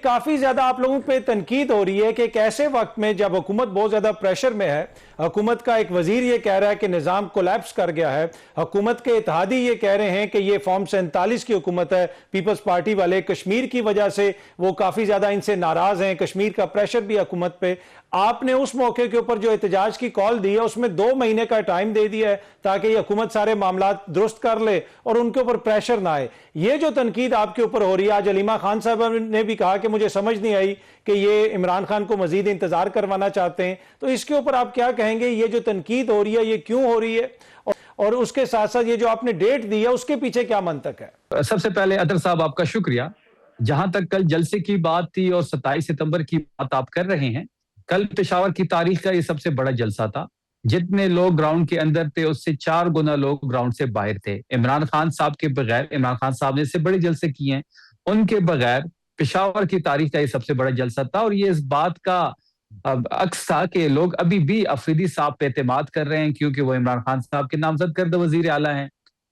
काफी ज्यादा आप लोगों पे तनकीद हो रही है कि एक ऐसे वक्त में जब हुकूमत बहुत ज्यादा प्रेशर में है, हुकूमत का एक वजीर ये कह रहा है कि निजाम कोलैप्स कर गया है, हुकूमत के इत्तेहादी ये कह रहे हैं कि ये फॉर्म 47 की हुकूमत है, पीपल्स पार्टी वाले कश्मीर की वजह से वो काफी ज्यादा इनसे नाराज हैं, कश्मीर का प्रेशर भी हुकूमत पे। आपने उस मौके के ऊपर जो एहतजाज की कॉल दी है उसमें 2 महीने का टाइम दे दिया है ताकि ये हुकूमत सारे मामला दुरुस्त कर ले और उनके ऊपर प्रेशर ना आए। ये जो तनकीद आपके ऊपर हो रही है, आज अलीमा खान साहब ने भी कहा कि मुझे समझ नहीं आई कि ये इमरान खान को मजीद इंतजार करवाना चाहते हैं, तो इसके ऊपर आप क्या कहेंगे? ये जो तनकीद हो रही है ये क्यों हो रही है, और उसके साथ साथ ये जो आपने डेट दी है उसके पीछे क्या मंतक है? सबसे पहले अतर साहब आपका शुक्रिया। जहां तक कल जलसे की बात थी और 27 सितंबर की बात आप कर रहे हैं, कल पेशावर की तारीख का ये सबसे बड़ा जलसा था। जितने लोग ग्राउंड के अंदर थे उससे 4 गुना लोग ग्राउंड से बाहर थे। इमरान खान साहब के बगैर, इमरान खान साहब ने इससे बड़े जलसे किए हैं, उनके बगैर पेशावर की तारीख का ये सबसे बड़ा जलसा था। और ये इस बात का अक्स था कि लोग अभी भी अफरीदी साहब पे एतमाद कर रहे हैं क्योंकि वो इमरान खान साहब के नामजद करदा वजीर आला हैं।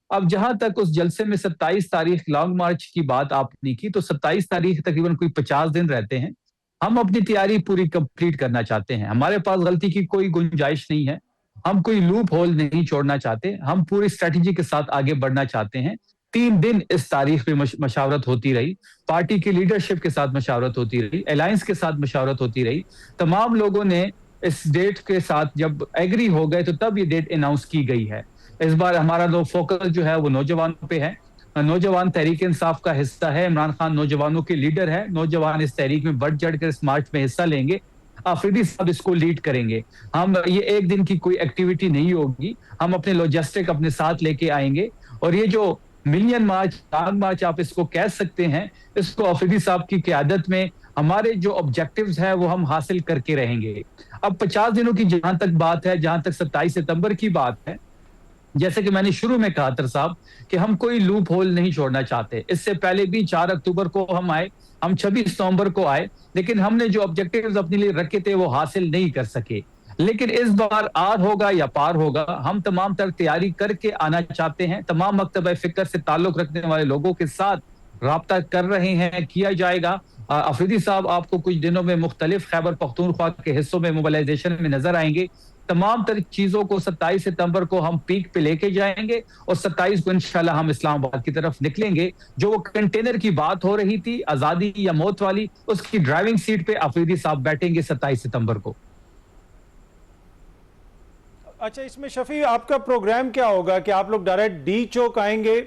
अब जहां तक उस जलसे में 27 तारीख लॉन्ग मार्च की बात आपने की, तो 27 तारीख तकरीबन कोई 50 दिन रहते हैं। हम अपनी तैयारी पूरी कंप्लीट करना चाहते हैं, हमारे पास गलती की कोई गुंजाइश नहीं है, हम कोई लूप होल नहीं छोड़ना चाहते, हम पूरी स्ट्रेटेजी के साथ आगे बढ़ना चाहते हैं। 3 दिन इस तारीख पे मशावरत होती रही, पार्टी की लीडरशिप के साथ मशावरत होती रही, अलायंस के साथ मशावरत होती रही। तमाम लोगों ने इस डेट के साथ जब एग्री हो गए तो तब ये डेट अनाउंस की गई है। इस बार हमारा जो फोकस जो है वो नौजवानों पे है। नौजवान तहरीक इंसाफ का हिस्सा है, इमरान खान नौजवानों के लीडर है, नौजवान इस तहरीक में बढ़ चढ़ कर इस मार्च में हिस्सा लेंगे, अफरीदी साहब इसको लीड करेंगे। हम ये एक दिन की कोई एक्टिविटी नहीं होगी, हम अपने लॉजिस्टिक अपने साथ लेके आएंगे और ये जो मिलियन मार्च, लॉन्ग मार्च आप इसको कह सकते हैं, इसको अफरीदी साहब की क़यादत में हमारे जो ऑब्जेक्टिव्स है वो हम हासिल करके रहेंगे। अब 50 दिनों की जहां तक बात है, जहां तक 27 सितंबर की बात है, जैसे कि मैंने शुरू में कहा तर साहब कि हम कोई लूप होल नहीं छोड़ना चाहते। इससे पहले भी 4 अक्टूबर को हम आए, हम 26 नवंबर को आए, लेकिन हमने जो ऑब्जेक्टिव्स अपने लिए रखे थे वो हासिल नहीं कर सके। लेकिन इस बार आर होगा या पार होगा, हम तमाम तर तैयारी करके आना चाहते हैं। तमाम मकतब फिक्र से ताल्लुक रखने वाले लोगों के साथ राब्ता कर रहे हैं, किया जाएगा। अफरीदी साहब आपको कुछ दिनों में मुख्तलिफ खैबर पख्तूनख्वा के हिस्सों में मोबिलाइजेशन में नजर आएंगे। तमाम तरह चीजों को 27 सितंबर को हम पीक पे लेके जाएंगे और 27 को इंशाल्लाह हम इस्लामाबाद की तरफ निकलेंगे। जो वो कंटेनर की बात हो रही थी आजादी या मौत वाली, उसकी ड्राइविंग सीट पे अफरीदी साहब बैठेंगे 27 सितंबर को। अच्छा, इसमें शफी आपका प्रोग्राम क्या होगा कि आप लोग डायरेक्ट डी चौक आएंगे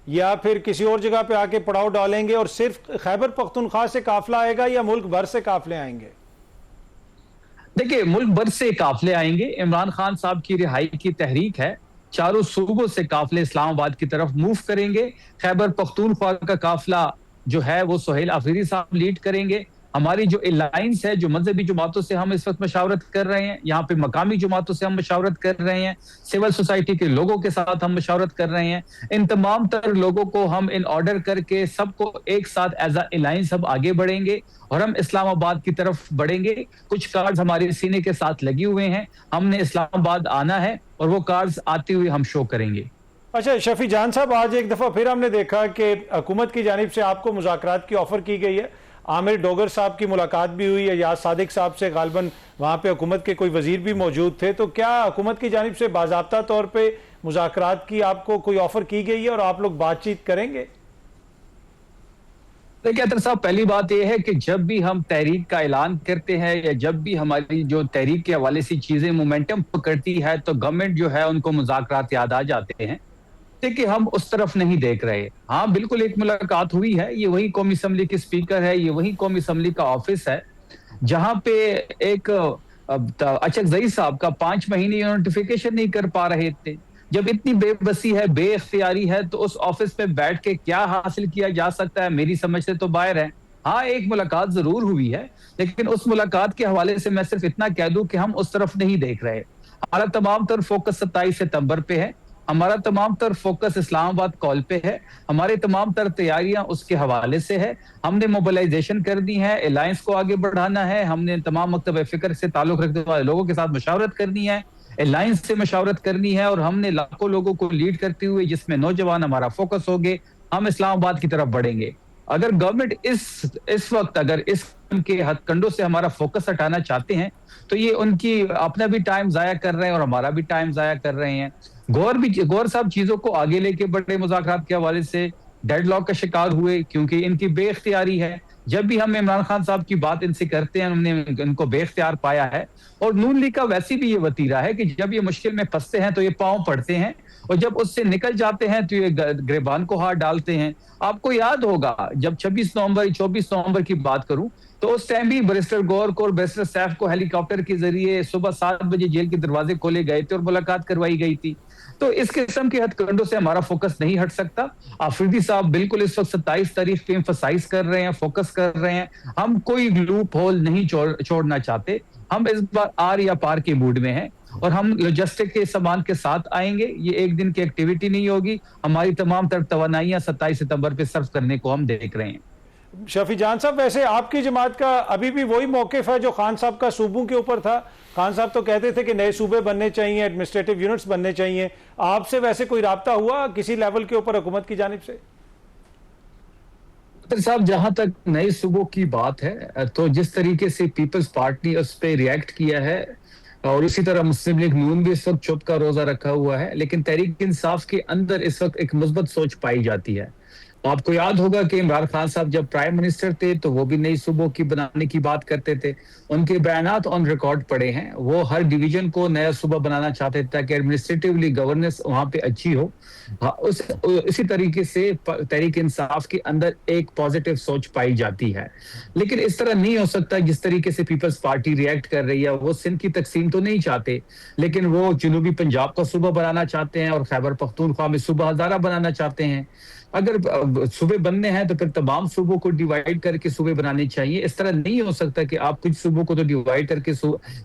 या फिर किसी और जगह पे आके पड़ाव डालेंगे, और सिर्फ खैबर पख्तूनख्वा से काफिला आएगा या मुल्क भर से काफिले आएंगे? देखिए, मुल्क भर से काफिले आएंगे। इमरान खान साहब की रिहाई की तहरीक है, चारों सूबों से काफिले इस्लामाबाद की तरफ मूव करेंगे। खैबर पख्तूनख्वा का काफिला जो है वो सुहेल अफरीदी साहब लीड करेंगे। हमारी जो अलायंस है, जो मजहबी जमातों से हम इस वक्त मशावरत कर रहे हैं, यहाँ पे मकामी जमातों से हम मशावरत कर रहे हैं, सिविल सोसाइटी के लोगों के साथ हम मशावरत कर रहे हैं, इन तमाम तर लोगों को हम इन ऑर्डर करके सबको एक साथ एज अलायंस हम आगे बढ़ेंगे और हम इस्लामाबाद की तरफ बढ़ेंगे। कुछ कार्ड्स हमारे सीने के साथ लगे हुए हैं, हमने इस्लामाबाद आना है और वो कार्ड्स आते हुए हम शो करेंगे। अच्छा शफी जान साहब, आज एक दफा फिर हमने देखा कि हुकूमत की जानिब से आपको मुज़ाकरात की ऑफर की गई है। आमिर डोगर साहब की मुलाकात भी हुई है, याद सादिक साहब से, गालिबन वहाँ पे हुकूमत के कोई वजीर भी मौजूद थे। तो क्या हुकूमत की जानिब से बाज़ाब्ता तौर पे मुज़ाकरात की आपको कोई ऑफर की गई है और आप लोग बातचीत करेंगे? देखिए अतर साहब, पहली बात यह है कि जब भी हम तहरीक का ऐलान करते हैं या जब भी हमारी जो तहरीक के हवाले से चीजें मोमेंटम पकड़ती है तो गवर्नमेंट जो है उनको मुज़ाकरात याद आ जाते हैं। देखिए, हम उस तरफ नहीं देख रहे। हाँ, बिल्कुल एक मुलाकात हुई है, ये वही कौमी असम्बली के स्पीकर है, ये वही कौमी असम्बली का ऑफिस है जहां पे एक अचकजई साहब का 5 महीने नोटिफिकेशन नहीं कर पा रहे थे। जब इतनी बेबसी है, बेइख्तियारी है, तो उस ऑफिस में बैठ के क्या हासिल किया जा सकता है, मेरी समझ से तो बाहर है। हाँ, एक मुलाकात जरूर हुई है, लेकिन उस मुलाकात के हवाले से मैं सिर्फ इतना कह दूं कि हम उस तरफ नहीं देख रहे। हमारा तमाम तर फोकस 27 सितंबर पे है, हमारा तमाम तर फोकस इस्लामाबाद कॉल पे है, हमारे तमाम तर तैयारियां उसके हवाले से है। हमने मोबिलाइजेशन कर दी है, अलायंस को आगे बढ़ाना है, हमने तमाम मकतब फिक्र से ताल्लुक रखने वाले लोगों के साथ मशावरत करनी है, अलायंस से मशावरत करनी है, और हमने लाखों लोगों को लीड करते हुए जिसमें नौजवान हमारा फोकस हो गए, हम इस्लामाबाद की तरफ बढ़ेंगे। अगर गवर्नमेंट इस वक्त अगर इस के हथकंडों से हमारा फोकस हटाना चाहते हैं, तो ये उनकी अपना भी टाइम जाया कर रहे हैं और हमारा भी टाइम जाया कर रहे हैं। गौर साहब चीजों को आगे लेके बड़े मुज़ाकरात के हवाले से डेडलॉक का शिकार हुए, क्योंकि इनकी बेइख्तियारी है। जब भी हम इमरान खान साहब की बात इनसे करते हैं, हमने इनको बेइख्तियार पाया है। और नून लीग का वैसे भी ये वतीरा है कि जब ये मुश्किल में फंसते हैं तो ये पांव पड़ते हैं, और जब उससे निकल जाते हैं तो ये गिरबान को हाथ डालते हैं। आपको याद होगा जब 24 नवंबर की बात करूं, तो उस टाइम भी बैरिस्टर गौर को और बैरिस्टर सैफ को हेलीकॉप्टर के जरिए सुबह 7 बजे जेल के दरवाजे खोले गए थे और मुलाकात करवाई गई थी। तो इस किस्म के हथकंडों से हमारा फोकस नहीं हट सकता। आफरीदी साहब बिल्कुल इस वक्त 27 तारीख पे एम्फसाइज कर रहे हैं, फोकस कर रहे हैं। हम कोई लूप होल नहीं छोड़ना चाहते। हम इस बार आर या पार के मूड में हैं और हम लॉजिस्टिक के सामान के साथ आएंगे। ये एक दिन की एक्टिविटी नहीं होगी। हमारी तमाम तरफ तवानाइयां 27 सितंबर पे सर्व करने को हम देख रहे हैं। शफी जान साहब, वैसे आपकी जमात का अभी भी वही मौकिफ है जो खान साहब का सूबों के ऊपर था? खान साहब तो कहते थे कि नए सूबे बनने चाहिए, एडमिनिस्ट्रेटिव यूनिट्स बनने चाहिए। आपसे वैसे कोई राब्ता हुआ किसी लेवल के ऊपर हुकूमत की जानिब से? साहब, जहां तक नए सूबों की बात है, तो जिस तरीके से पीपल्स पार्टी उस पर रिएक्ट किया है, और इसी तरह मुस्लिम लीग नून भी इस वक्त चुप का रोजा रखा हुआ है, लेकिन तहरीक इंसाफ के अंदर इस वक्त एक मुस्बत सोच पाई जाती है। आपको याद होगा कि इमरान खान साहब जब प्राइम मिनिस्टर थे तो वो भी नई सूबों की बनाने की बात करते थे। उनके बयानात ऑन रिकॉर्ड पड़े हैं। वो हर डिवीजन को नया सूबा बनाना चाहते थे ताकि एडमिनिस्ट्रेटिवली गवर्नेंस वहां पे अच्छी हो। इसी तरीके से तहरीक इंसाफ के अंदर एक पॉजिटिव सोच पाई जाती है। लेकिन इस तरह नहीं हो सकता जिस तरीके से पीपल्स पार्टी रिएक्ट कर रही है। वो सिंध की तकसीम तो नहीं चाहते, लेकिन वो जनूबी पंजाब का सूबा बनाना चाहते हैं और खैबर पख्तूनख्वा में सूबा हजारा बनाना चाहते हैं। अगर सूबे बनने हैं तो फिर तमाम सूबों को डिवाइड करके सूबे बनाने चाहिए। इस तरह नहीं हो सकता कि आप कुछ सूबों को तो डिवाइड करके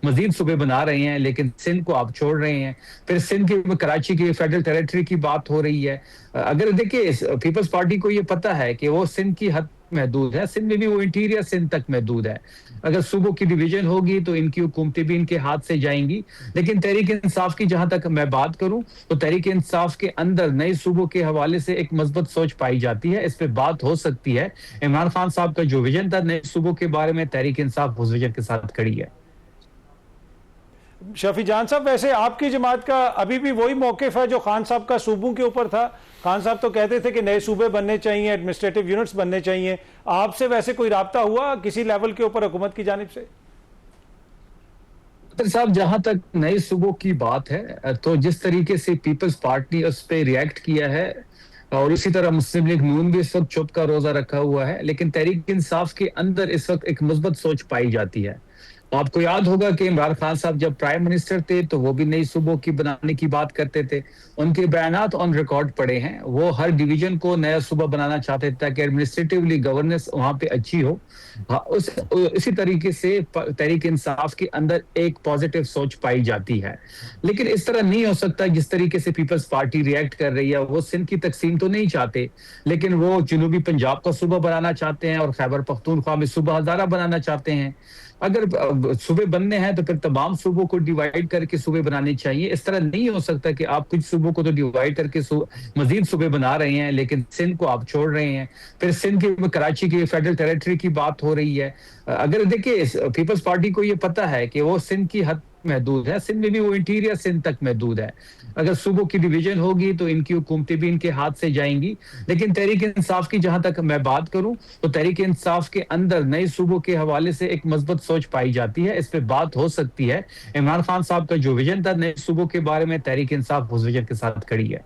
मजीद सूबे बना रहे हैं, लेकिन सिंध को आप छोड़ रहे हैं। फिर सिंध की कराची की फेडरल टेरिटरी की बात हो रही है। अगर देखिए, पीपल्स पार्टी को ये पता है कि वो सिंध की हद महदूद है, सिंध में भी वो इंटीरियर सिंध तक महदूद है। अगर सूबों की डिवीजन होगी तो इनकी हुकूमतें भी इनके हाथ से जाएंगी। लेकिन तहरीक इंसाफ की जहां तक मैं बात करूं, तो तहरीक इंसाफ के अंदर नए सूबों के हवाले से एक मजबूत सोच पाई जाती है। इस पे बात हो सकती है। इमरान खान साहब का जो विजन था नए सूबों के बारे में, तहरीक इंसाफ उस विजन के साथ खड़ी है। शफी जान साहब, वैसे आपकी जमात का अभी भी वही मौकिफ है जो खान साहब का सूबों के ऊपर था? खान साहब तो कहते थे कि नए सूबे बनने चाहिए, एडमिनिस्ट्रेटिव यूनिट्स बनने चाहिए। आपसे वैसे कोई राब्ता हुआ किसी लेवल के ऊपर हुकूमत की जानिब से? साहब, जहां तक नए सूबों की बात है, तो जिस तरीके से पीपल्स पार्टी उस पर रिएक्ट किया है, और इसी तरह मुस्लिम लीग नून भी इस वक्त चुप का रोजा रखा हुआ है, लेकिन तहरीक इंसाफ के अंदर इस वक्त एक मुस्बत सोच पाई जाती है। आपको याद होगा कि इमरान खान साहब जब प्राइम मिनिस्टर थे तो वो भी नई सूबों की बनाने की बात करते थे। उनके बयानात ऑन रिकॉर्ड पड़े हैं। वो हर डिवीजन को नया सूबा बनाना चाहते थे ताकि एडमिनिस्ट्रेटिवली गवर्नेंस वहां पे अच्छी हो। इसी तरीके से तहरीक इंसाफ के अंदर एक पॉजिटिव सोच पाई जाती है। लेकिन इस तरह नहीं हो सकता जिस तरीके से पीपल्स पार्टी रिएक्ट कर रही है। वो सिंध की तकसीम तो नहीं चाहते, लेकिन वो जनूबी पंजाब का सूबा बनाना चाहते हैं और खैबर पख्तूनख्वा में सूबा हजारा बनाना चाहते हैं। अगर सूबे बनने हैं तो फिर तमाम सूबों को डिवाइड करके सूबे बनाने चाहिए। इस तरह नहीं हो सकता कि आप कुछ सूबों को तो डिवाइड करके मजीद सूबे बना रहे हैं, लेकिन सिंध को आप छोड़ रहे हैं। फिर सिंध की कराची की फेडरल टेरिटरी की बात हो रही है। अगर देखिए, पीपल्स पार्टी को ये पता है कि वो सिंध की हद महदूद है, सिंध में भी वो इंटीरियर सिंध तक महदूद है। अगर सूबों की डिवीजन होगी तो इनकी हुकूमतें भी इनके हाथ से जाएंगी। लेकिन तहरीक इंसाफ की जहां तक मैं बात करूं, तो तहरीक इंसाफ के अंदर नए सूबों के हवाले से एक मजबूत सोच पाई जाती है। इस पे बात हो सकती है। इमरान खान साहब का जो विजन था नए सूबों के बारे में, तहरीक इंसाफ उस विजन के साथ खड़ी है।